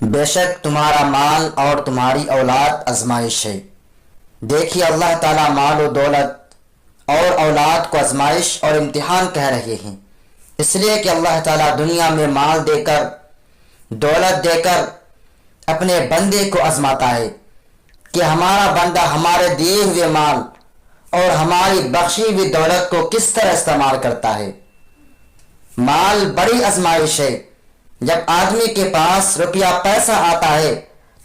بے شک تمہارا مال اور تمہاری اولاد آزمائش ہے۔ دیکھیے اللہ تعالیٰ مال و دولت اور اولاد کو آزمائش اور امتحان کہہ رہے ہیں، اس لیے کہ اللہ تعالیٰ دنیا میں مال دے کر، دولت دے کر اپنے بندے کو آزماتا ہے کہ ہمارا بندہ ہمارے دیے ہوئے مال اور ہماری بخشی ہوئی دولت کو کس طرح استعمال کرتا ہے۔ مال بڑی آزمائش ہے۔ جب آدمی کے پاس روپیہ پیسہ آتا ہے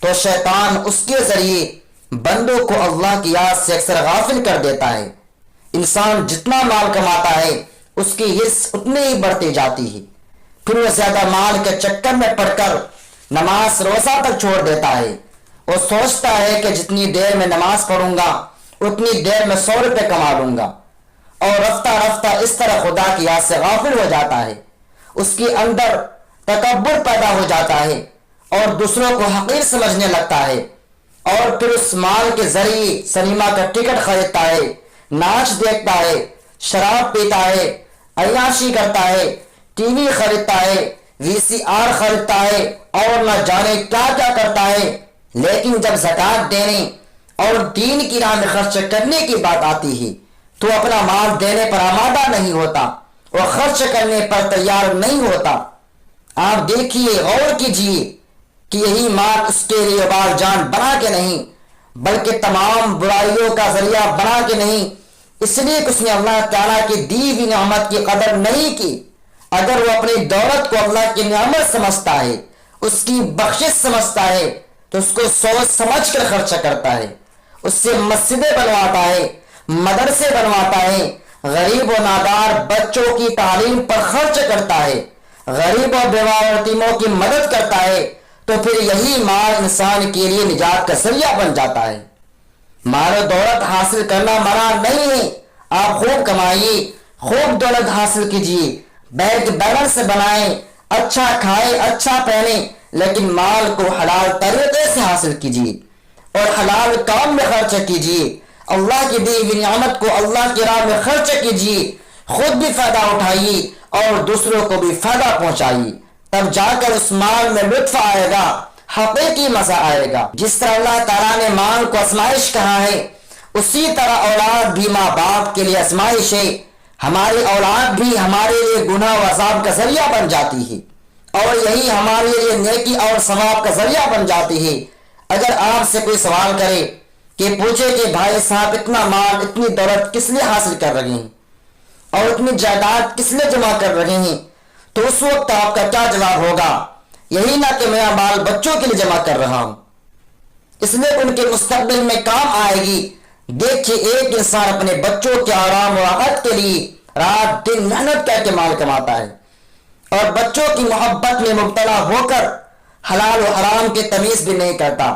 تو شیطان اس کے ذریعے بندوں کو اللہ کی یاد سے اکثر غافل کر دیتا ہے۔ انسان جتنا مال کماتا ہے اس کی حرص اتنی ہی بڑھتی جاتی ہے، پھر وہ زیادہ مال کے چکر میں پڑ کر نماز روزہ تک چھوڑ دیتا ہے۔ وہ سوچتا ہے کہ جتنی دیر میں نماز پڑھوں گا اتنی دیر میں 100 روپے کما لوں گا، اور رفتہ رفتہ اس طرح خدا کی یاد سے غافل ہو جاتا ہے۔ اس کے اندر تکبر پیدا ہو جاتا ہے اور دوسروں کو حقیر سمجھنے لگتا ہے، اور پھر اس مال کے ذریعے سنیما کا ٹکٹ خریدتا ہے، ناچ دیکھتا ہے، شراب پیتا ہے، عیاشی کرتا ہے، ٹی وی خریدتا ہے، VCR خریدتا ہے اور نہ جانے کیا کیا کرتا ہے۔ لیکن جب زکوٰۃ دینے اور دین کی راہ میں خرچ کرنے کی بات آتی ہے تو اپنا مال دینے پر آمادہ نہیں ہوتا، وہ خرچ کرنے پر تیار نہیں ہوتا۔ آپ دیکھیے، غور کیجئے کہ یہی مال اس کے لیے بال جان بنا کے نہیں بلکہ تمام برائیوں کا ذریعہ بنا کے نہیں، اس لیے کہ اس نے اللہ تعالیٰ کی دی ہوئی نعمت کی قدر نہیں کی۔ اگر وہ اپنی دولت کو اللہ کی نعمت سمجھتا ہے، اس کی بخشش سمجھتا ہے، تو اس کو سوچ سمجھ کر خرچ کرتا ہے، اس سے مسجدیں بنواتا ہے، مدرسے بنواتا ہے، غریب و نادار بچوں کی تعلیم پر خرچ کرتا ہے، غریب و بیوہ اور یتیموں کی مدد کرتا ہے، تو پھر یہی مال انسان کے لیے نجات کا ذریعہ بن جاتا ہے۔ مال و دولت حاصل کرنا منع نہیں ہے، آپ خوب کمائیے، خوب دولت حاصل کیجیے، بینک بیلنس بنائیں، اچھا کھائیں، اچھا پہنیں، لیکن مال کو حلال طریقے سے حاصل کیجیے اور حلال کام میں خرچ کیجیے۔ اللہ کی دی ہوئی نعمت کو اللہ کی راہ میں خرچ کیجیے، خود بھی فائدہ اٹھائیے اور دوسروں کو بھی فائدہ پہنچائیے، تب جا کر اس مال میں لطف آئے گا، حقیقی مزہ آئے گا۔ جس طرح اللہ تعالیٰ نے مال کو آزمائش کہا ہے، اسی طرح اولاد بھی ماں باپ کے لیے آزمائش ہے۔ ہماری اولاد بھی ہمارے لیے گناہ و عذاب کا ذریعہ بن جاتی ہے، اور یہی ہمارے لیے نیکی اور ثواب کا ذریعہ بن جاتی ہے۔ اگر آپ سے کوئی سوال کرے کہ پوچھے کہ بھائی صاحب اتنا مال، اتنی دولت کس لیے حاصل کر رہے ہیں اور اتنی جائیداد کس لیے جمع کر رہے ہیں، تو اس وقت آپ کا کیا جواب ہوگا؟ یہی نہ کہ میں بال بچوں کے لیے جمع کر رہا ہوں، اس لیے ان کے مستقبل میں کام آئے گی۔ دیکھیے، ایک انسان اپنے بچوں کے آرام و راحت کے لیے رات دن محنت کر کے مال کماتا ہے اور بچوں کی محبت میں مبتلا ہو کر حلال و حرام کی تمیز بھی نہیں کرتا،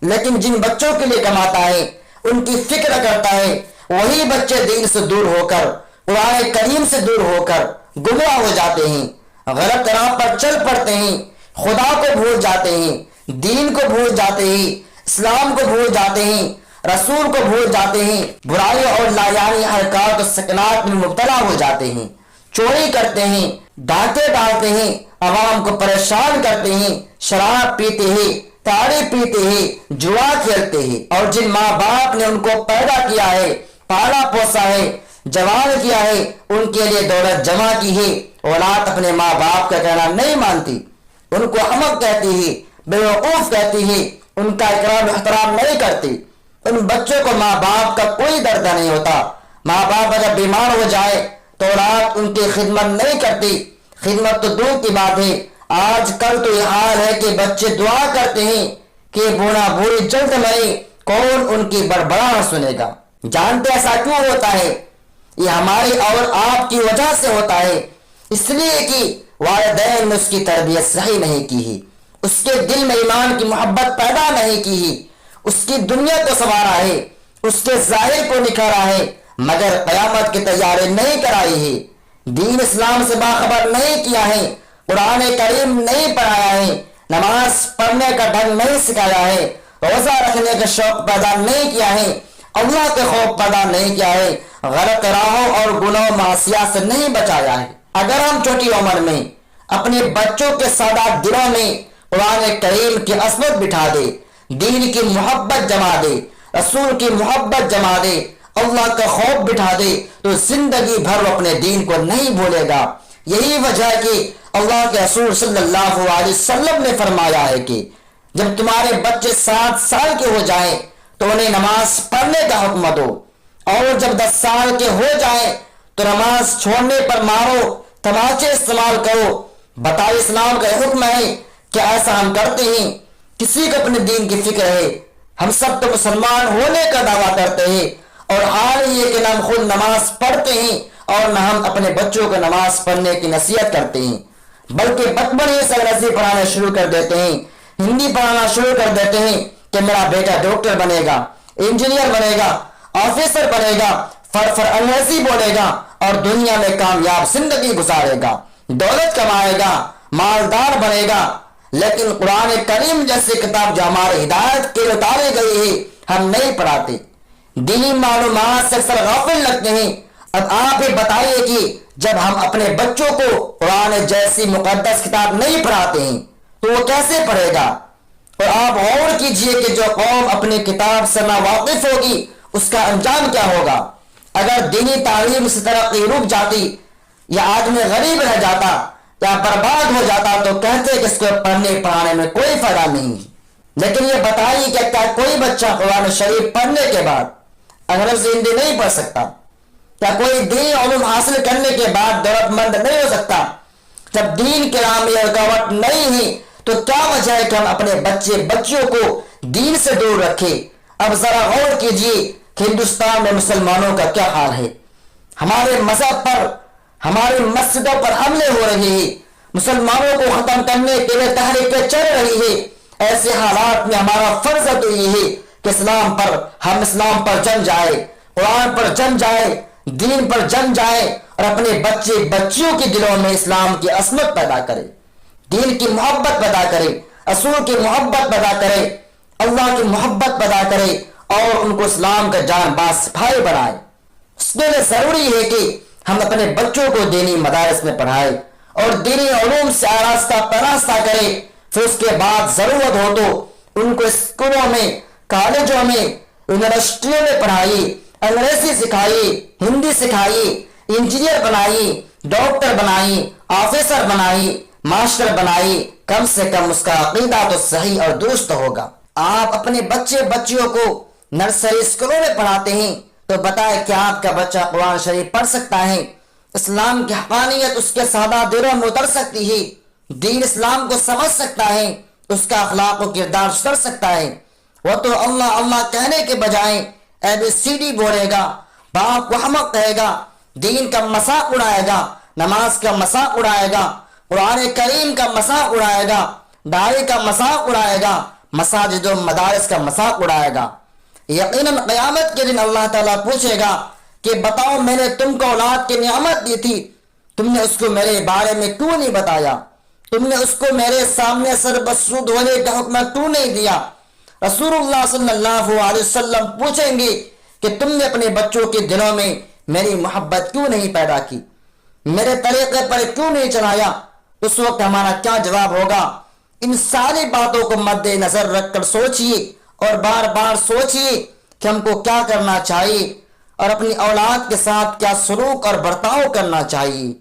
لیکن جن بچوں کے لیے کماتا ہے ان کی فکر کرتا ہے، وہی بچے دین سے دور ہو کر، قرآن کریم سے دور ہو کر گمراہ ہو جاتے ہیں، غلط راہ پر چل پڑتے ہیں، خدا کو بھول جاتے ہیں، دین کو بھول جاتے ہیں، اسلام کو بھول جاتے ہیں، رسول کو بھول جاتے ہیں، برائی اور لایانی حرکات و سکنات میں مبتلا ہو جاتے ہیں، چوری کرتے ہیں، ڈاکے ڈالتے ہیں، عوام کو پریشان کرتے ہیں، شراب پیتے ہیں، تاڑی پیتے ہیں، جوا کھیلتے ہیں، اور جن ماں باپ نے ان کو پیدا کیا ہے، پالا پوسا ہے، جوان کیا ہے، ان کے لیے دولت جمع کی ہے، اولاد اپنے ماں باپ کا کہنا نہیں مانتی، ان کو احمق کہتی ہے، بیوقوف کہتی ہے، ان کا اکرام احترام نہیں کرتی۔ ان بچوں کو ماں باپ کا کوئی درد نہیں ہوتا۔ ماں باپ اگر بیمار ہو جائے تو اولاد ان کی خدمت نہیں کرتی، خدمت تو دور کی بات ہے۔ آج کل تو یہ حال ہے کہ بچے دعا کرتے ہیں کہ بوڑھا بوڑھی جلد مرے، کون ان کی بڑبڑاہٹ سنے گا؟ جانتے ایسا کیوں ہوتا ہے؟ یہ ہماری اور آپ کی وجہ سے ہوتا ہے، اس لیے کہ والدین نے اس کی تربیت صحیح نہیں کی ہے، اس کے دل میں ایمان کی محبت پیدا نہیں کی ہے، اس کی دنیا کو سنوارا ہے، اس کے ظاہر کو نکھارا ہے، مگر قیامت کی تیاری نہیں کرائی ہے، دین اسلام سے باخبر نہیں کیا ہے، قرآن کریم نہیں پڑھایا ہے، نماز پڑھنے کا ڈھنگ نہیں سکھایا ہے، روزہ رکھنے کا شوق پیدا نہیں کیا ہے، اللہ کے خوف پیدا نہیں کیا ہے، غلط راہوں اور گناہ معصیات سے نہیں بچایا ہے۔ اگر ہم چھوٹی عمر میں اپنے بچوں کے سادہ دلوں میں قرآن کریم کی عصمت بٹھا دے، دین کی محبت جما دے، رسول کی محبت جما دے، اللہ کا خوف بٹھا دے، تو زندگی بھر وہ اپنے دین کو نہیں بھولے گا۔ یہی وجہ ہے کہ اللہ کے رسول صلی اللہ علیہ وسلم نے فرمایا ہے کہ جب تمہارے بچے 7 سال کے ہو جائیں تو انہیں نماز پڑھنے کا حکم دو، اور جب 10 سال کے ہو جائیں تو نماز چھوڑنے پر مارو، تماچے استعمال کرو۔ بتائے اسلام کا حکم ہے کہ ایسا ہم کرتے ہیں؟ کسی کو اپنے دین کی فکر ہے؟ ہم سب تو مسلمان ہونے کا دعویٰ کرتے ہیں، اور حال یہ کہ نہ ہم خود نماز پڑھتے ہیں اور نہ ہم اپنے بچوں کو نماز پڑھنے کی نصیحت کرتے ہیں، بلکہ بچپن ہی سے انگریزی پڑھانا شروع کر دیتے ہیں، ہندی پڑھانا شروع کر دیتے ہیں کہ میرا بیٹا ڈاکٹر بنے گا، انجینئر بنے گا، آفیسر بنے گا، فر انگریزی بولے گا اور دنیا میں کامیاب زندگی گزارے گا، دولت کمائے گا، مالدار بنے گا۔ لیکن قرآن کریم جیسی کتاب جو ہمارے ہدایت کے لیے اتاری گئی ہے ہم نہیں پڑھاتے، دینی معلومات سے اکثر غافل لگتے ہیں۔ اب آپ ہی بتائیے کہ جب ہم اپنے بچوں کو قرآن جیسی مقدس کتاب نہیں پڑھاتے ہیں تو وہ کیسے پڑھے گا؟ اور آپ غور کیجئے کہ جو قوم اپنی کتاب سے نہ واقف ہوگی اس کا انجام کیا ہوگا۔ اگر دینی تعلیم سے ترقی رک جاتی یا آدمی غریب رہ جاتا یا برباد ہو جاتا تو کہتے کہ اس کو پڑھنے پڑھانے میں کوئی فائدہ نہیں۔ لیکن یہ بتائیے کہ کیا کوئی بچہ قرآن شریف پڑھنے کے بعد انگریزی ہندی نہیں پڑھ سکتا؟ کیا کوئی دینی علوم حاصل کرنے کے بعد دولت مند نہیں ہو سکتا؟ جب دین کے راہ میں رکاوٹ نہیں ہے تو کیا وجہ ہے کہ ہم اپنے بچیوں کو دین سے دور رکھیں؟ اب ذرا غور کیجیے کہ ہندوستان میں مسلمانوں کا کیا حال ہے۔ ہمارے مذہب پر، ہماری مسجدوں پر حملے ہو رہے ہیں، مسلمانوں کو ختم کرنے کے لیے تحریکیں چل رہی ہے۔ ایسے حالات میں ہمارا فرض تو یہ ہے کہ ہم اسلام پر جم جائے، قرآن پر جم جائے، دین پر جم جائے اور اپنے بچیوں کے دلوں میں اسلام کی عصمت پیدا کرے، دین کی محبت پیدا کرے، رسول کی محبت پیدا کرے، اللہ کی محبت پیدا کرے اور ان کو اسلام کا جان باز سپاہی بنائے۔ اس کے لیے ضروری ہے کہ ہم اپنے بچوں کو دینی مدارس میں پڑھائیں اور دینی علوم سے آراستہ پراستہ کریں۔ پھر اس کے بعد ضرورت ہو تو ان کو اسکولوں میں، کالجوں میں، یونیورسٹیوں میں پڑھائیے، انگریزی سکھائیے، ہندی سکھائیے، انجینئر بنائیے، ڈاکٹر بنائیے، آفیسر بنائیے، ماسٹر بنائیے۔ کم سے کم اس کا عقیدہ تو صحیح اور درست ہوگا۔ آپ اپنے بچیوں کو نرسری اسکولوں میں پڑھاتے ہیں تو بتائیں کہ آپ کا بچہ قرآن شریف پڑھ سکتا ہے؟ اسلام کی حقانیت اس کے سادہ دلوں میں اتر سکتی ہے؟ دین اسلام کو سمجھ سکتا ہے؟ اس کا اخلاق و کردار سر سکتا ہے؟ وہ تو اللہ اللہ کہنے کے بجائے ABCD بولے گا، باپ کو احمق کہے گا، دین کا مذاق اڑائے گا، نماز کا مذاق اڑائے گا، قرآن کریم کا مذاق اڑائے گا، داڑھی کا مذاق اڑائے گا، مساجد و مدارس کا مذاق اڑائے گا۔ یقیناً قیامت کے دن اللہ تعالیٰ پوچھے گا کہ بتاؤ میں نے تم کو اولاد کی نعمت دی تھی، تم نے اس کو میرے بارے میں کیوں نہیں بتایا؟ تم نے اس کو میرے سامنے سر بسود ہونے کا حکم کیوں نہیں دیا؟ رسول اللہ صلی اللہ علیہ وسلم پوچھیں گے کہ تم نے اپنے بچوں کے دلوں میں میری محبت کیوں نہیں پیدا کی، میرے طریقے پر کیوں نہیں چلایا؟ اس وقت ہمارا کیا جواب ہوگا؟ ان ساری باتوں کو مد نظر رکھ کر سوچیے اور بار بار سوچیے کہ ہم کو کیا کرنا چاہیے اور اپنی اولاد کے ساتھ کیا سلوک اور برتاؤ کرنا چاہیے۔